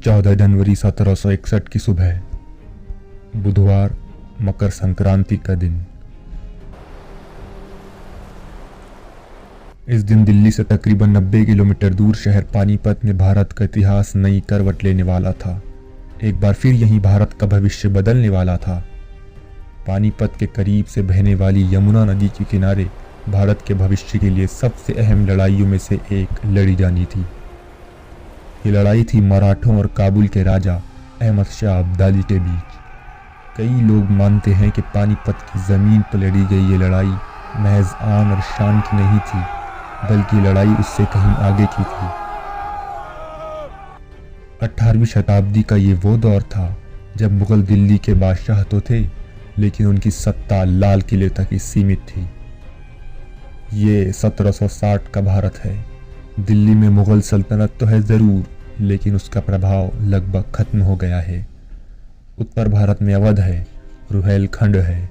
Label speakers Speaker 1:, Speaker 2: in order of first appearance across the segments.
Speaker 1: 14 जनवरी 1761 की सुबह, बुधवार, मकर संक्रांति का दिन। इस दिन दिल्ली से तकरीबन 90 किलोमीटर दूर शहर पानीपत में भारत का इतिहास नई करवट लेने वाला था। एक बार फिर यहीं भारत का भविष्य बदलने वाला था। पानीपत के करीब से बहने वाली यमुना नदी के किनारे भारत के भविष्य के लिए सबसे अहम लड़ाइयों में से एक लड़ी जानी थी। ये लड़ाई थी मराठों और काबुल के राजा अहमद शाह अब्दाली के बीच। कई लोग मानते हैं कि पानीपत की ज़मीन पर लड़ी गई ये लड़ाई महज आन और शान की नहीं थी, बल्कि लड़ाई उससे कहीं आगे की थी। 18वीं शताब्दी का ये वो दौर था जब मुगल दिल्ली के बादशाह तो थे, लेकिन उनकी सत्ता लाल किले तक ही सीमित थी। ये 1760 का भारत है। दिल्ली में मुगल सल्तनत तो है ज़रूर, लेकिन उसका प्रभाव लगभग खत्म हो गया है। उत्तर भारत में अवध है, रुहेलखंड है,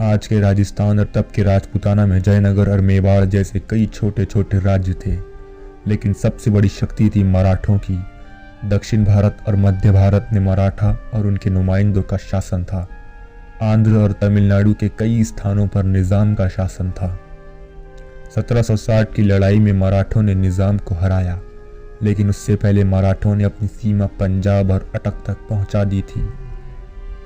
Speaker 1: आज के राजस्थान और तब के राजपूताना में जयनगर और मेवाड़ जैसे कई छोटे छोटे राज्य थे। लेकिन सबसे बड़ी शक्ति थी मराठों की। दक्षिण भारत और मध्य भारत में मराठा और उनके नुमाइंदों का शासन था। आंध्र और तमिलनाडु के कई स्थानों पर निज़ाम का शासन था। 1760 की लड़ाई में मराठों ने निज़ाम को हराया, लेकिन उससे पहले मराठों ने अपनी सीमा पंजाब और अटक तक पहुंचा दी थी।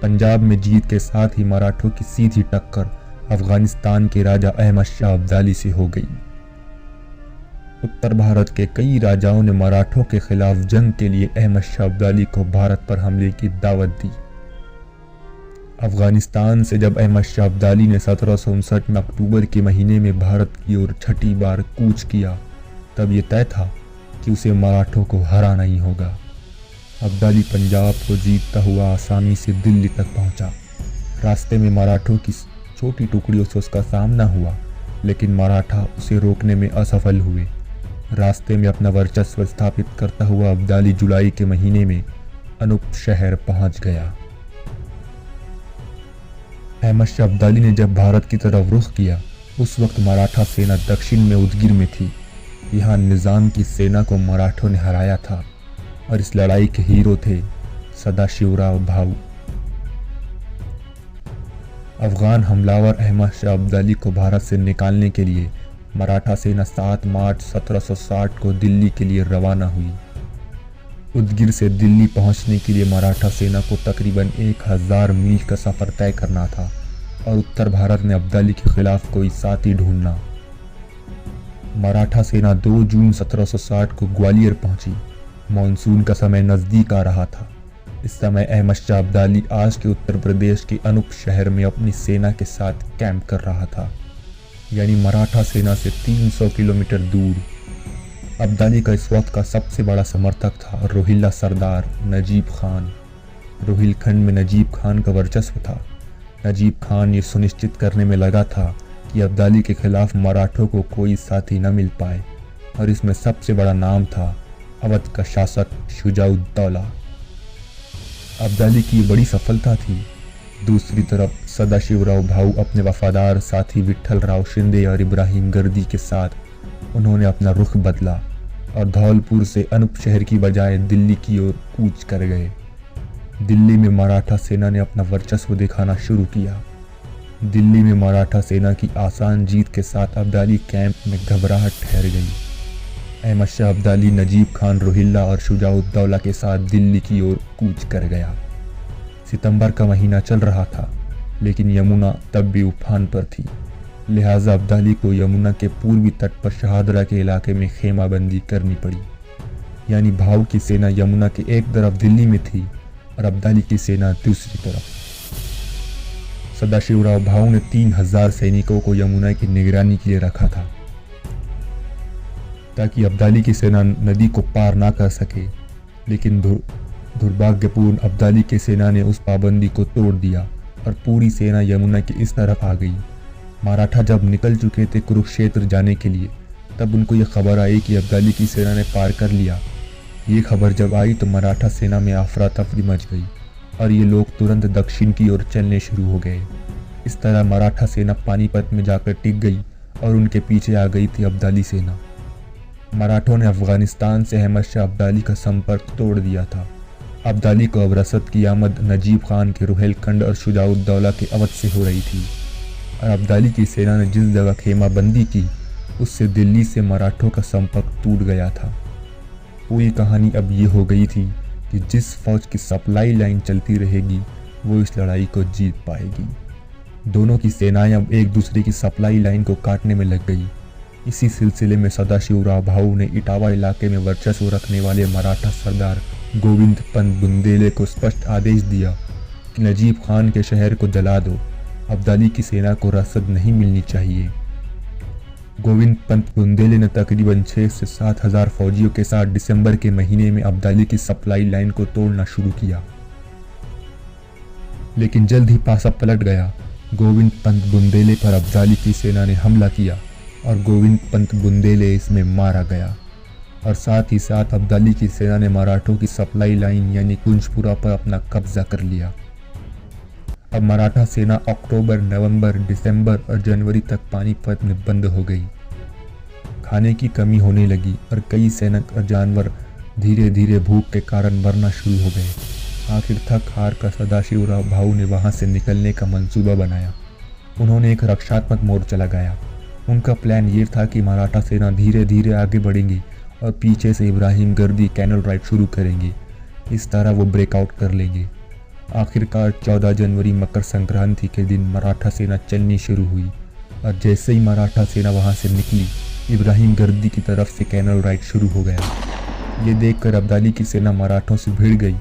Speaker 1: पंजाब में जीत के साथ ही मराठों की सीधी टक्कर अफगानिस्तान के राजा अहमद शाह अब्दाली से हो गई। उत्तर भारत के कई राजाओं ने मराठों के खिलाफ जंग के लिए अहमद शाह अब्दाली को भारत पर हमले की दावत दी। अफगानिस्तान से जब अहमद शाह अब्दाली ने 1759 में अक्टूबर के महीने में भारत की ओर छठी बार कूच किया, तब ये तय था कि उसे मराठों को हराना ही होगा। अब्दाली पंजाब को जीतता हुआ आसानी से दिल्ली तक पहुंचा। रास्ते में मराठों की छोटी टुकड़ियों से उसका सामना हुआ, लेकिन मराठा उसे रोकने में असफल हुए। रास्ते में अपना वर्चस्व स्थापित करता हुआ अब्दाली जुलाई के महीने में अनूप शहर पहुंच गया। अहमद शाह अब्दाली ने जब भारत की तरफ रुख किया, उस वक्त मराठा सेना दक्षिण में उदगिर में थी। यहाँ निज़ाम की सेना को मराठों ने हराया था और इस लड़ाई के हीरो थे सदाशिवराव भाऊ। अफगान हमलावर अहमद शाह अब्दाली को भारत से निकालने के लिए मराठा सेना 7 मार्च 1760 को दिल्ली के लिए रवाना हुई। उदगिर से दिल्ली पहुंचने के लिए मराठा सेना को तकरीबन 1000 मील का सफ़र तय करना था और उत्तर भारत में अब्दाली के खिलाफ कोई साथी ढूंढना। मराठा सेना 2 जून 1760 को ग्वालियर पहुंची। मानसून का समय नज़दीक आ रहा था। इस समय अहमद शाह अब्दाली आज के उत्तर प्रदेश के अनूप शहर में अपनी सेना के साथ कैंप कर रहा था, यानी मराठा सेना से 300 किलोमीटर दूर। अब्दाली का इस वक्त का सबसे बड़ा समर्थक था रोहिल्ला सरदार नजीब खान। रोहिलखंड में नजीब खान का वर्चस्व था। नजीब खान ये सुनिश्चित करने में लगा था कि अब्दाली के खिलाफ मराठों को कोई साथी न मिल पाए, और इसमें सबसे बड़ा नाम था अवध का शासक शुजाउद्दौला। अब्दाली की ये बड़ी सफलता थी। दूसरी तरफ सदाशिवराव भाऊ अपने वफादार साथी विट्ठल राव शिंदे और इब्राहिम गर्दी के साथ उन्होंने अपना रुख बदला और धौलपुर से अनूप शहर की बजाय दिल्ली की ओर कूच कर गए। दिल्ली में मराठा सेना ने अपना वर्चस्व दिखाना शुरू किया। दिल्ली में मराठा सेना की आसान जीत के साथ अब्दाली कैंप में घबराहट ठहर गई। अहमद शाह अब्दाली नजीब खान, रोहिल्ला और शुजाउद्दौला के साथ दिल्ली की ओर कूच कर गया। सितंबर का महीना चल रहा था, लेकिन यमुना तब भी उफान पर थी। लिहाजा अब्दाली को यमुना के पूर्वी तट पर शहादरा के इलाके में खेमाबंदी करनी पड़ी। यानी भाऊ की सेना यमुना के एक तरफ दिल्ली में थी और अब्दाली की सेना दूसरी तरफ। सदाशिवराव भाऊ ने 3000 सैनिकों को यमुना की निगरानी के लिए रखा था, ताकि अब्दाली की सेना नदी को पार ना कर सके। लेकिन दुर्भाग्यपूर्ण अब्दाली की सेना ने उस पाबंदी को तोड़ दिया और पूरी सेना यमुना की इस तरफ आ गई। मराठा जब निकल चुके थे कुरुक्षेत्र जाने के लिए, तब उनको ये खबर आई कि अब्दाली की सेना ने पार कर लिया। ये खबर जब आई तो मराठा सेना में अफरा तफरी मच गई और ये लोग तुरंत दक्षिण की ओर चलने शुरू हो गए। इस तरह मराठा सेना पानीपत में जाकर टिक गई और उनके पीछे आ गई थी अब्दाली सेना। मराठों ने अफगानिस्तान से अहमद शाह अब्दाली का संपर्क तोड़ दिया था अब्दाली को अब रसद की आमद नजीब खान के रुहेलखंड और शुजाउद्दौला के अवध से हो रही थी और अब्दाली की सेना ने जिस जगह खेमा बंदी की उससे दिल्ली से मराठों का संपर्क टूट गया था। पूरी कहानी अब ये हो गई थी कि जिस फौज की सप्लाई लाइन चलती रहेगी वो इस लड़ाई को जीत पाएगी। दोनों की सेनाएं अब एक दूसरे की सप्लाई लाइन को काटने में लग गई। इसी सिलसिले में सदाशिवराव भाऊ ने इटावा इलाके में वर्चस्व रखने वाले मराठा सरदार गोविंद पंत बुंदेले को स्पष्ट आदेश दिया कि नजीब खान के शहर को जला दो, अब्दाली की सेना को रसद नहीं मिलनी चाहिए। गोविंद पंत बुंदेले ने तकरीबन 6 से 7 हज़ार फौजियों के साथ दिसंबर के महीने में अब्दाली की सप्लाई लाइन को तोड़ना शुरू किया, लेकिन जल्द ही पासा पलट गया। गोविंद पंत बुंदेले पर अब्दाली की सेना ने हमला किया और गोविंद पंत बुंदेले इसमें मारा गया और साथ ही साथ अब्दाली की सेना ने मराठों की सप्लाई लाइन यानी कुंजपुरा पर अपना कब्जा कर लिया। अब मराठा सेना अक्टूबर, नवंबर, दिसंबर और जनवरी तक पानीपत में बंद हो गई। खाने की कमी होने लगी और कई सैनिक और जानवर धीरे धीरे भूख के कारण मरना शुरू हो गए। आखिर थक हार कर सदाशिवराव भाऊ ने वहां से निकलने का मंसूबा बनाया। उन्होंने एक रक्षात्मक मोर्चा लगाया। उनका प्लान ये था कि मराठा सेना धीरे धीरे आगे बढ़ेंगी और पीछे से इब्राहिम गर्दी कैनल राइड शुरू करेंगे। इस तरह वो ब्रेकआउट कर लेंगे। आखिरकार 14 जनवरी मकर संक्रांति के दिन मराठा सेना चलनी शुरू हुई और जैसे ही मराठा सेना वहां से निकली, इब्राहिम गर्दी की तरफ से कैनल राइड शुरू हो गया। ये देखकर अब्दाली की सेना मराठों से भिड़ गई,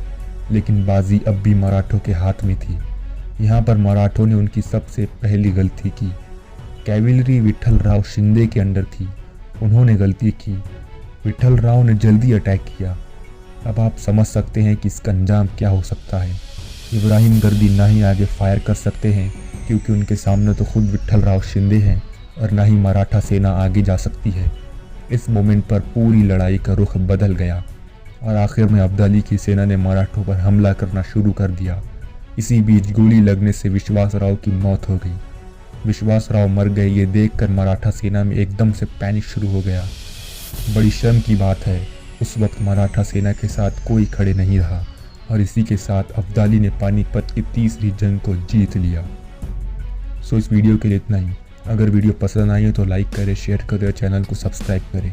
Speaker 1: लेकिन बाजी अब भी मराठों के हाथ में थी। यहाँ पर मराठों ने उनकी सबसे पहली गलती की। कैविलरी विठल राव शिंदे के अंडर थी। उन्होंने गलती की। विठल राव ने जल्दी अटैक किया। अब आप समझ सकते हैं कि इसका अंजाम क्या हो सकता है। इब्राहिम गर्दी ना ही आगे फायर कर सकते हैं क्योंकि उनके सामने तो खुद विठल राव शिंदे हैं और ना ही मराठा सेना आगे जा सकती है। इस मोमेंट पर पूरी लड़ाई का रुख बदल गया और आखिर में अब्दाली की सेना ने मराठों पर हमला करना शुरू कर दिया। इसी बीच गोली लगने से विश्वास राव की मौत हो गई। विश्वास राव मर गए ये देखकर मराठा सेना में एकदम से पैनिक शुरू हो गया। बड़ी शर्म की बात है, उस वक्त मराठा सेना के साथ कोई खड़े नहीं रहा और इसी के साथ अब्दाली ने पानीपत की तीसरी जंग को जीत लिया। सो इस वीडियो के लिए इतना ही। अगर वीडियो पसंद आई हो तो लाइक करें, शेयर करें और चैनल को सब्सक्राइब करें।